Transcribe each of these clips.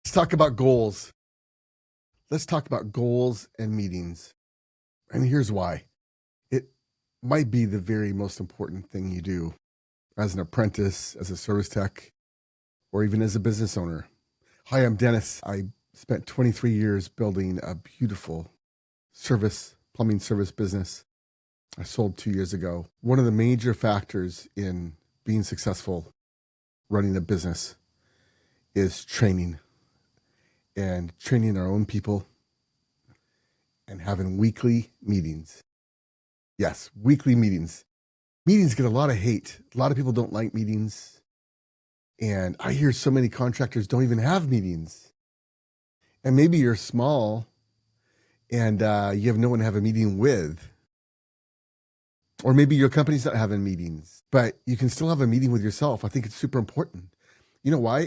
Let's talk about goals. Let's talk about goals and meetings. And here's why. It might be the very most important thing you do as an apprentice, as a service tech, or even as a business owner. Hi, I'm Dennis. I spent 23 years building a beautiful plumbing service business. I sold 2 years ago. One of the major factors in being successful running a business is training, and training our own people and having weekly meetings. Yes, weekly meetings. Meetings get a lot of hate. A lot of people don't like meetings. And I hear so many contractors don't even have meetings. And maybe you're small and you have no one to have a meeting with. Or maybe your company's not having meetings, but you can still have a meeting with yourself. I think it's super important. You know why?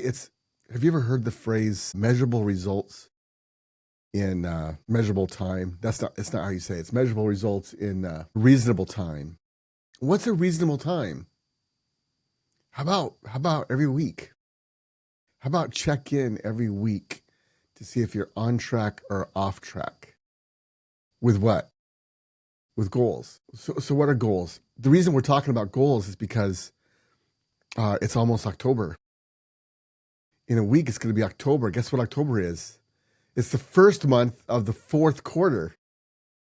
Have you ever heard the phrase measurable results in measurable time? It's not how you say it. It's measurable results in reasonable time. What's a reasonable time? How about every week? How about check in every week to see if you're on track or off track? With what? With goals. So what are goals? The reason we're talking about goals is because it's almost October. In a week, it's going to be October. Guess what October is? It's the first month of the fourth quarter.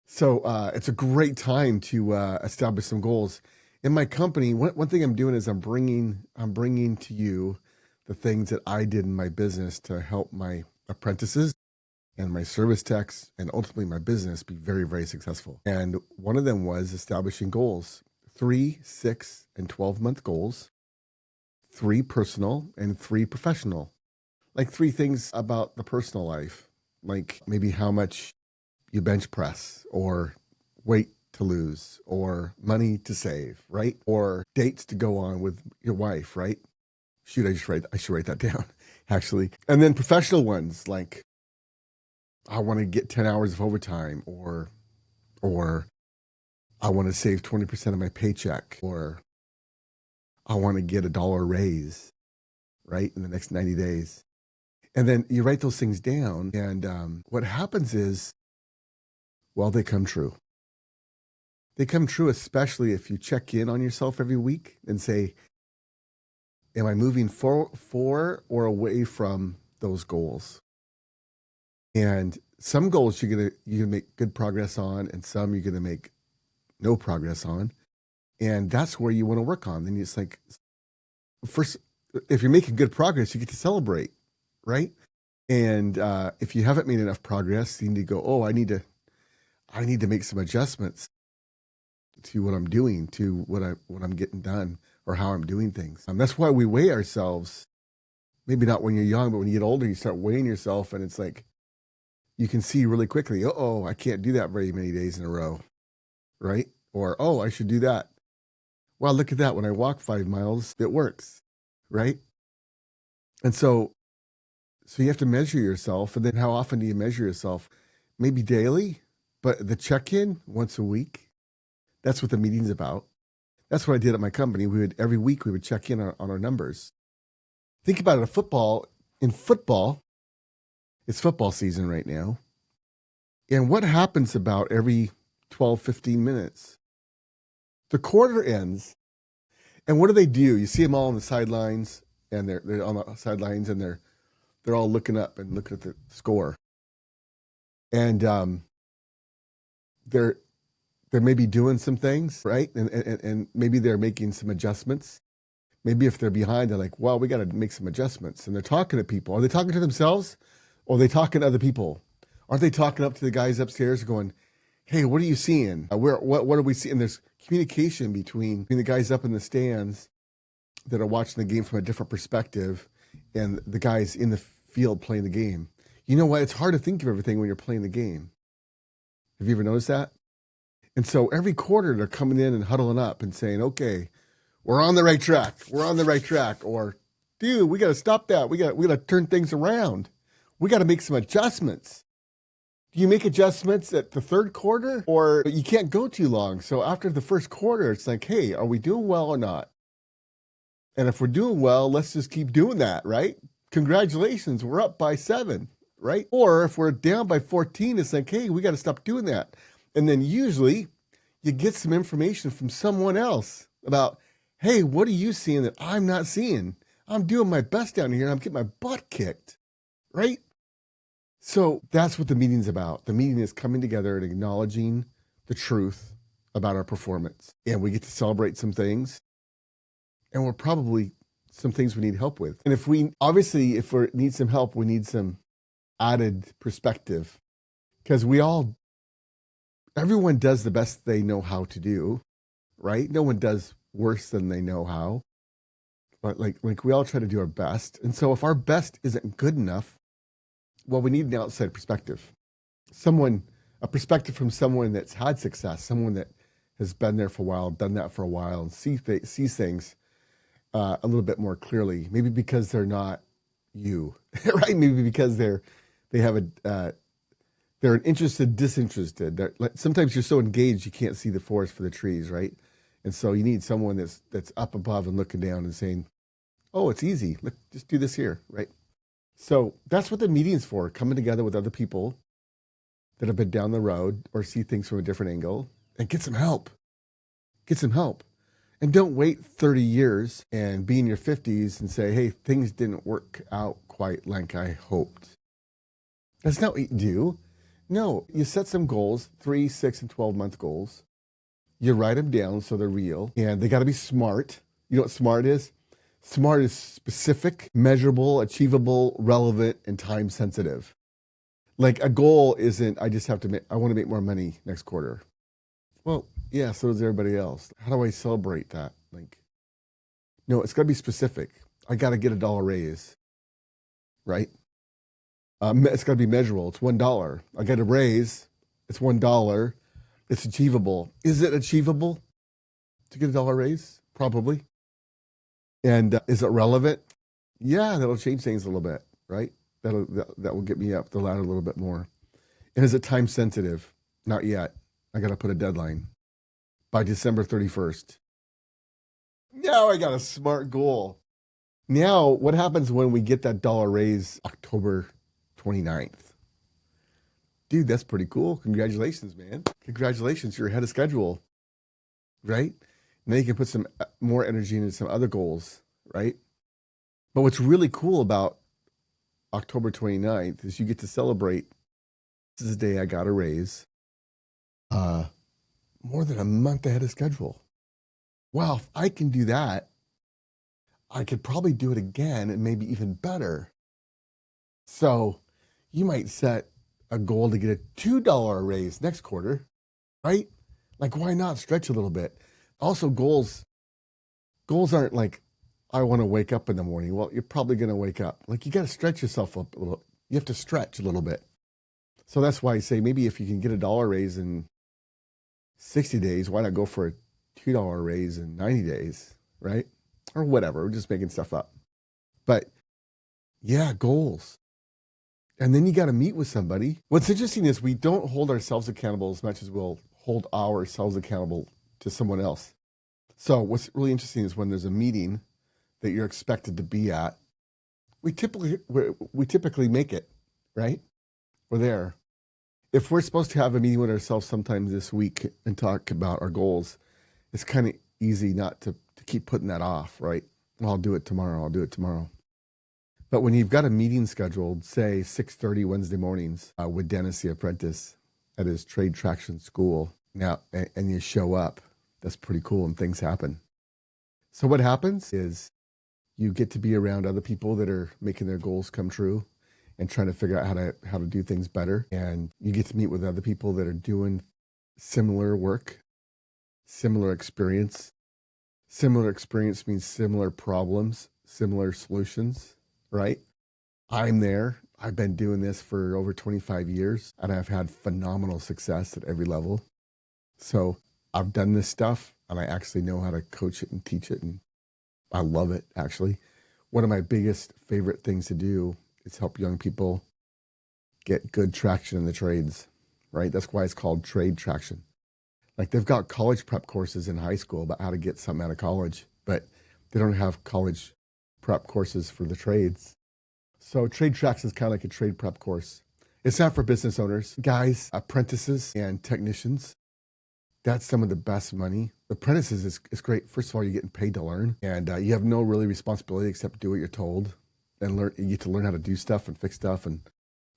So it's a great time to establish some goals. In my company, one thing I'm doing is I'm bringing to you the things that I did in my business to help my apprentices and my service techs and ultimately my business be very, very successful. And one of them was establishing goals, 3, 6, and 12-month goals, 3 personal and 3 professional. Like 3 things about the personal life, like maybe how much you bench press, or weight to lose, or money to save, right? Or dates to go on with your wife, right? Shoot, I should write that down, actually. And then professional ones, like I want to get 10 hours of overtime, or I want to save 20% of my paycheck, or I want to get $1 raise, right, in the next 90 days. And then you write those things down, and what happens is, well, they come true. They come true, especially if you check in on yourself every week and say, am I moving for or away from those goals? And some goals you're gonna make good progress on, and some you're gonna make no progress on. And that's where you want to work on. Then it's like, first, if you're making good progress, you get to celebrate, right? And if you haven't made enough progress, you need to go, oh, I need to make some adjustments to what I'm doing, to what I'm getting done, or how I'm doing things. That's why we weigh ourselves. Maybe not when you're young, but when you get older, you start weighing yourself, and it's like you can see really quickly, oh, I can't do that very many days in a row, right? Or, oh, I should do that. Well, look at that. When I walk 5 miles, it works, right? And so you have to measure yourself. And then how often do you measure yourself? Maybe daily, but the check-in once a week. That's what the meeting's about. That's what I did at my company. Every week we would check in on our numbers. Think about it. In football, it's football season right now. And what happens about every 12, 15 minutes? The quarter ends, and what do? You see them all on the sidelines, and they're on the sidelines, and they're all looking up and looking at the score, and they're maybe doing some things, right? And maybe they're making some adjustments. Maybe if they're behind, they're like, well, we got to make some adjustments. And they're talking to people. Are they talking to themselves, or are they talking to other people? Aren't they talking up to the guys upstairs going, hey, what are you seeing? What are we seeing? There's communication between the guys up in the stands that are watching the game from a different perspective and the guys in the field playing the game. You know what? It's hard to think of everything when you're playing the game. Have you ever noticed that? And so every quarter they're coming in and huddling up and saying, okay, we're on the right track. We're on the right track. Or, dude, we got to stop that. We got to turn things around. We got to make some adjustments. Do you make adjustments at the third quarter, or you can't go too long? So after the first quarter, it's like, hey, are we doing well or not? And if we're doing well, let's just keep doing that, right? congratulations, we're up by 7, right? Or if we're down by 14, it's like, hey, we got to stop doing that. And then usually you get some information from someone else about, hey, what are you seeing that I'm not seeing? I'm doing my best down here and I'm getting my butt kicked, right? So that's what the meeting's about. The meeting is coming together and acknowledging the truth about our performance. And we get to celebrate some things. And we're probably some things we need help with. And if we need some help, we need some added perspective. Because everyone does the best they know how to do, right? No one does worse than they know how. But like we all try to do our best. And so if our best isn't good enough, well, we need an outside perspective. A perspective from someone that's had success, someone that has been there for a while, done that for a while, and sees things a little bit more clearly. Maybe because they're not you, right? Maybe because they're an interested, disinterested. Sometimes you're so engaged you can't see the forest for the trees, right? And so you need someone that's up above and looking down and saying, "Oh, it's easy. Look, just do this here," right? So that's what the meeting's for, coming together with other people that have been down the road or see things from a different angle and get some help. Get some help. And don't wait 30 years and be in your 50s and say, hey, things didn't work out quite like I hoped. That's not what you do. No, you set some goals, 3, 6, and 12-month goals. You write them down so they're real, and they got to be smart. You know what smart is? Smart is specific, measurable, achievable, relevant, and time sensitive. Like a goal isn't, I want to make more money next quarter. Well, yeah, so does everybody else. How do I celebrate that? No, it's got to be specific. I got to get $1 raise, right? It's got to be measurable. It's $1. I get a raise. It's $1. It's achievable. Is it achievable to get $1 raise? Probably. And is it relevant? Yeah, that'll change things a little bit, right? That will get me up the ladder a little bit more. And is it time sensitive? Not yet. I got to put a deadline by December 31st. Now I got a smart goal. Now, what happens when we get that $1 raise October 29th? Dude, that's pretty cool. Congratulations, man. Congratulations. You're ahead of schedule, right? Now you can put some more energy into some other goals, right? But what's really cool about October 29th is you get to celebrate. This is the day I got a raise. More than a month ahead of schedule. Wow, if I can do that, I could probably do it again and maybe even better. So you might set a goal to get a $2 raise next quarter, right? Like, why not stretch a little bit? Also, goals aren't like, I want to wake up in the morning. Well, you're probably going to wake up. Like, you got to stretch yourself up a little. You have to stretch a little bit. So that's why I say maybe if you can get $1 raise in 60 days, why not go for a $2 raise in 90 days, right? Or whatever. We're just making stuff up. But yeah, goals. And then you got to meet with somebody. What's interesting is we don't hold ourselves accountable as much as we'll hold ourselves accountable to someone else. So what's really interesting is when there's a meeting that you're expected to be at, we typically make it, right? We're there. If we're supposed to have a meeting with ourselves sometime this week and talk about our goals, it's kind of easy not to keep putting that off, right? I'll do it tomorrow. But when you've got a meeting scheduled, say 6:30 Wednesday mornings with Dennis the apprentice at his trade traction school, now and you show up, that's pretty cool and things happen. So what happens is you get to be around other people that are making their goals come true and trying to figure out how to do things better. And you get to meet with other people that are doing similar work, similar experience. Similar experience means similar problems, similar solutions, right? I'm there. I've been doing this for over 25 years and I've had phenomenal success at every level. So I've done this stuff and I actually know how to coach it and teach it. And I love it, actually. One of my biggest favorite things to do is help young people get good traction in the trades, right? That's why it's called trade traction. Like they've got college prep courses in high school about how to get something out of college, but they don't have college prep courses for the trades. So Trade Tracks is kind of like a trade prep course. It's not for business owners, guys, apprentices, and technicians. That's some of the best money. Apprentices is great. First of all, you're getting paid to learn, and you have no really responsibility except do what you're told and learn. You get to learn how to do stuff and fix stuff, and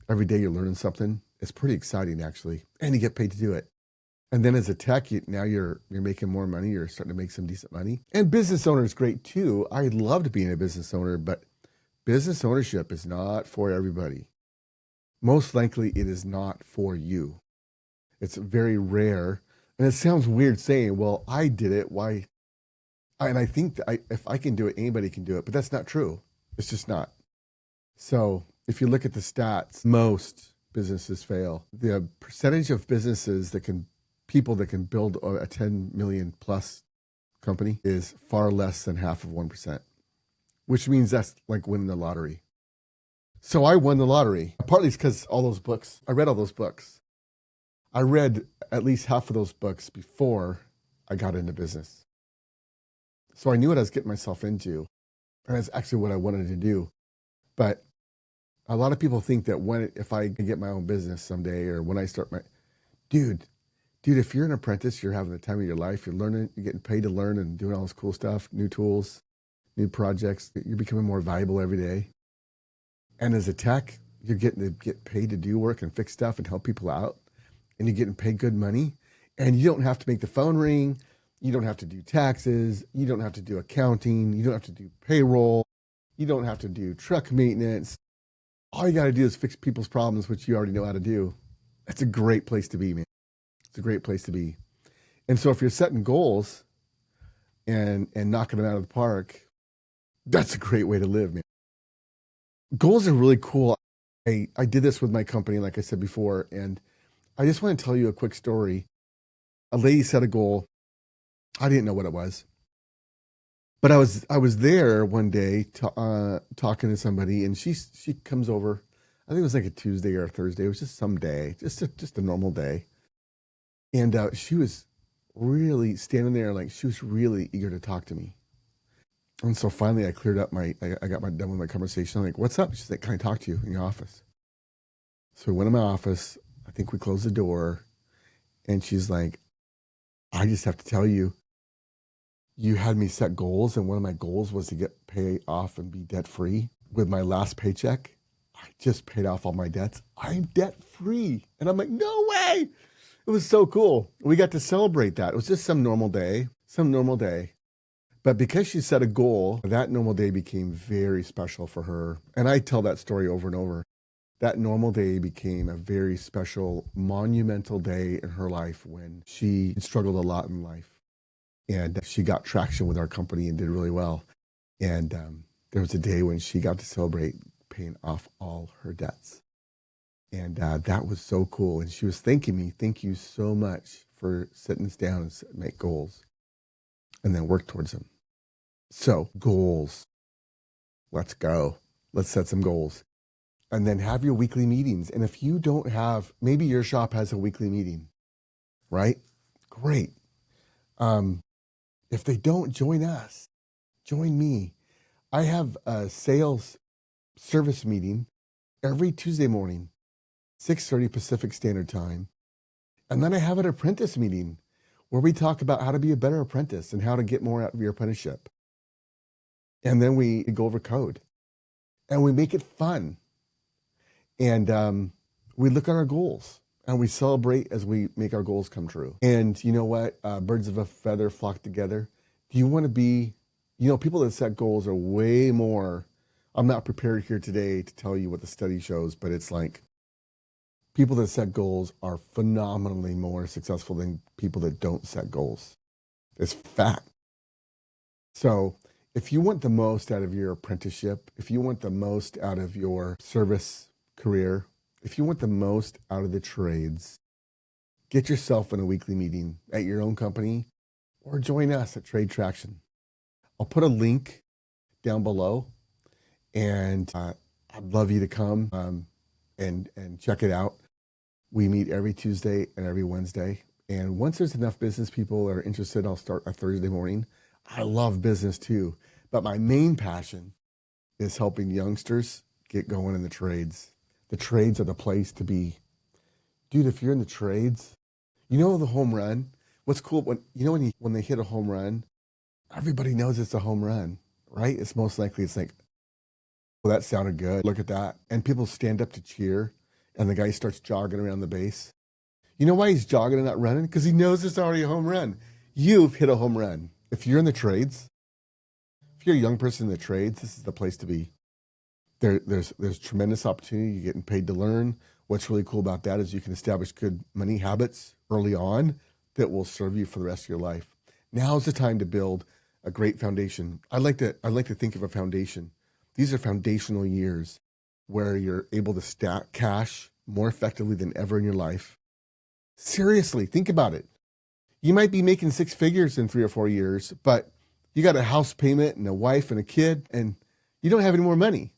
every day you're learning something. It's pretty exciting, actually, and you get paid to do it. And then as a tech, now you're making more money. You're starting to make some decent money. And business owner is great too. I loved being a business owner, but business ownership is not for everybody. Most likely, it is not for you. It's very rare. And it sounds weird saying, well, I did it. Why? And I think that if I can do it, anybody can do it. But that's not true. It's just not. So if you look at the stats, most businesses fail. The percentage of businesses people that can build a 10 million plus company is far less than half of 1%, which means that's like winning the lottery. So I won the lottery. Partly it's because all those books, I read all those books. I read at least half of those books before I got into business. So I knew what I was getting myself into, and that's actually what I wanted to do. But a lot of people think that if I can get my own business someday, or when I start dude, if you're an apprentice, you're having the time of your life. You're learning, you're getting paid to learn and doing all this cool stuff, new tools, new projects. You're becoming more valuable every day. And as a tech, you're getting to get paid to do work and fix stuff and help people out. And you're getting paid good money. And you don't have to make the phone ring. You don't have to do taxes. You don't have to do accounting. You don't have to do payroll. You don't have to do truck maintenance. All you got to do is fix people's problems, which you already know how to do. That's a great place to be, man. It's a great place to be. And so if you're setting goals and knocking them out of the park, that's a great way to live, man. Goals are really cool. I did this with my company, like I said before, and I just want to tell you a quick story. A lady set a goal. I didn't know what it was, but I was there one day talking to somebody, and she comes over. I think it was like a Tuesday or a Thursday. It was just some day, just a normal day. And she was really standing there, like she was really eager to talk to me. And so finally I cleared up I got done with my conversation. I'm like, what's up? She's like, can I talk to you in your office? So we went in my office. I think we closed the door. And she's like, I just have to tell you, you had me set goals. And one of my goals was to get paid off and be debt free. With my last paycheck, I just paid off all my debts. I'm debt free. And I'm like, no way. It was so cool. We got to celebrate that. It was just some normal day. But because she set a goal, that normal day became very special for her. And I tell that story over and over. That normal day became a very special, monumental day in her life when she struggled a lot in life. And she got traction with our company and did really well. And there was a day when she got to celebrate paying off all her debts. And that was so cool. And she was thanking me, thank you so much for sitting us down and make goals and then work towards them. So goals, let's go. Let's set some goals. And then have your weekly meetings. And if you don't have, maybe your shop has a weekly meeting, right? Great. If they don't, join us. Join me. I have a sales service meeting every Tuesday morning, 6:30 Pacific Standard Time. And then I have an apprentice meeting where we talk about how to be a better apprentice and how to get more out of your apprenticeship. And then we go over code and we make it fun. And we look at our goals and we celebrate as we make our goals come true. And you know what? Birds of a feather flock together. Do you want to be, people that set goals are way more. I'm not prepared here today to tell you what the study shows, but it's like people that set goals are phenomenally more successful than people that don't set goals. It's fact. So if you want the most out of your apprenticeship, if you want the most out of your service career, if you want the most out of the trades, get yourself in a weekly meeting at your own company or join us at Trade Traction. I'll put a link down below, and I'd love you to come and check it out. We meet every Tuesday and every Wednesday. And once there's enough business people that are interested, I'll start a Thursday morning. I love business too, but my main passion is helping youngsters get going in the trades. The trades are the place to be. Dude, if you're in the trades, you know the home run? What's cool when they hit a home run, everybody knows it's a home run, right? It's most likely it's like, well, that sounded good. Look at that. And people stand up to cheer and the guy starts jogging around the base. You know why he's jogging and not running? Because he knows it's already a home run. You've hit a home run. If you're in the trades, if you're a young person in the trades, this is the place to be. There's tremendous opportunity. You're getting paid to learn. What's really cool about that is you can establish good money habits early on that will serve you for the rest of your life. Now's the time to build a great foundation. I like to think of a foundation. These are foundational years where you're able to stack cash more effectively than ever in your life. Seriously, think about it. You might be making six figures in 3 or 4 years, but you got a house payment and a wife and a kid, and you don't have any more money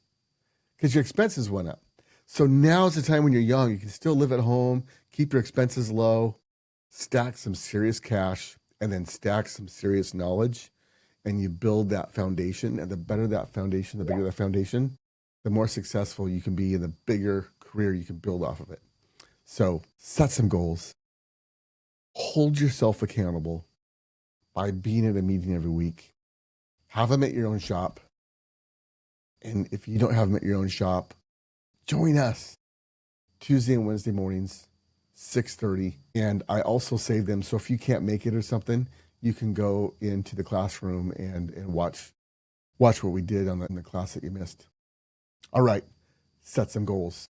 because your expenses went up. So now's the time when you're young. You can still live at home, keep your expenses low, stack some serious cash, and then stack some serious knowledge, and you build that foundation. And the better that foundation, the bigger that foundation, the more successful you can be and the bigger career you can build off of it. So set some goals. Hold yourself accountable by being at a meeting every week. Have them at your own shop. And if you don't have them at your own shop, join us Tuesday and Wednesday mornings, 6:30. And I also save them. So if you can't make it or something, you can go into the classroom and watch what we did in the class that you missed. All right, set some goals.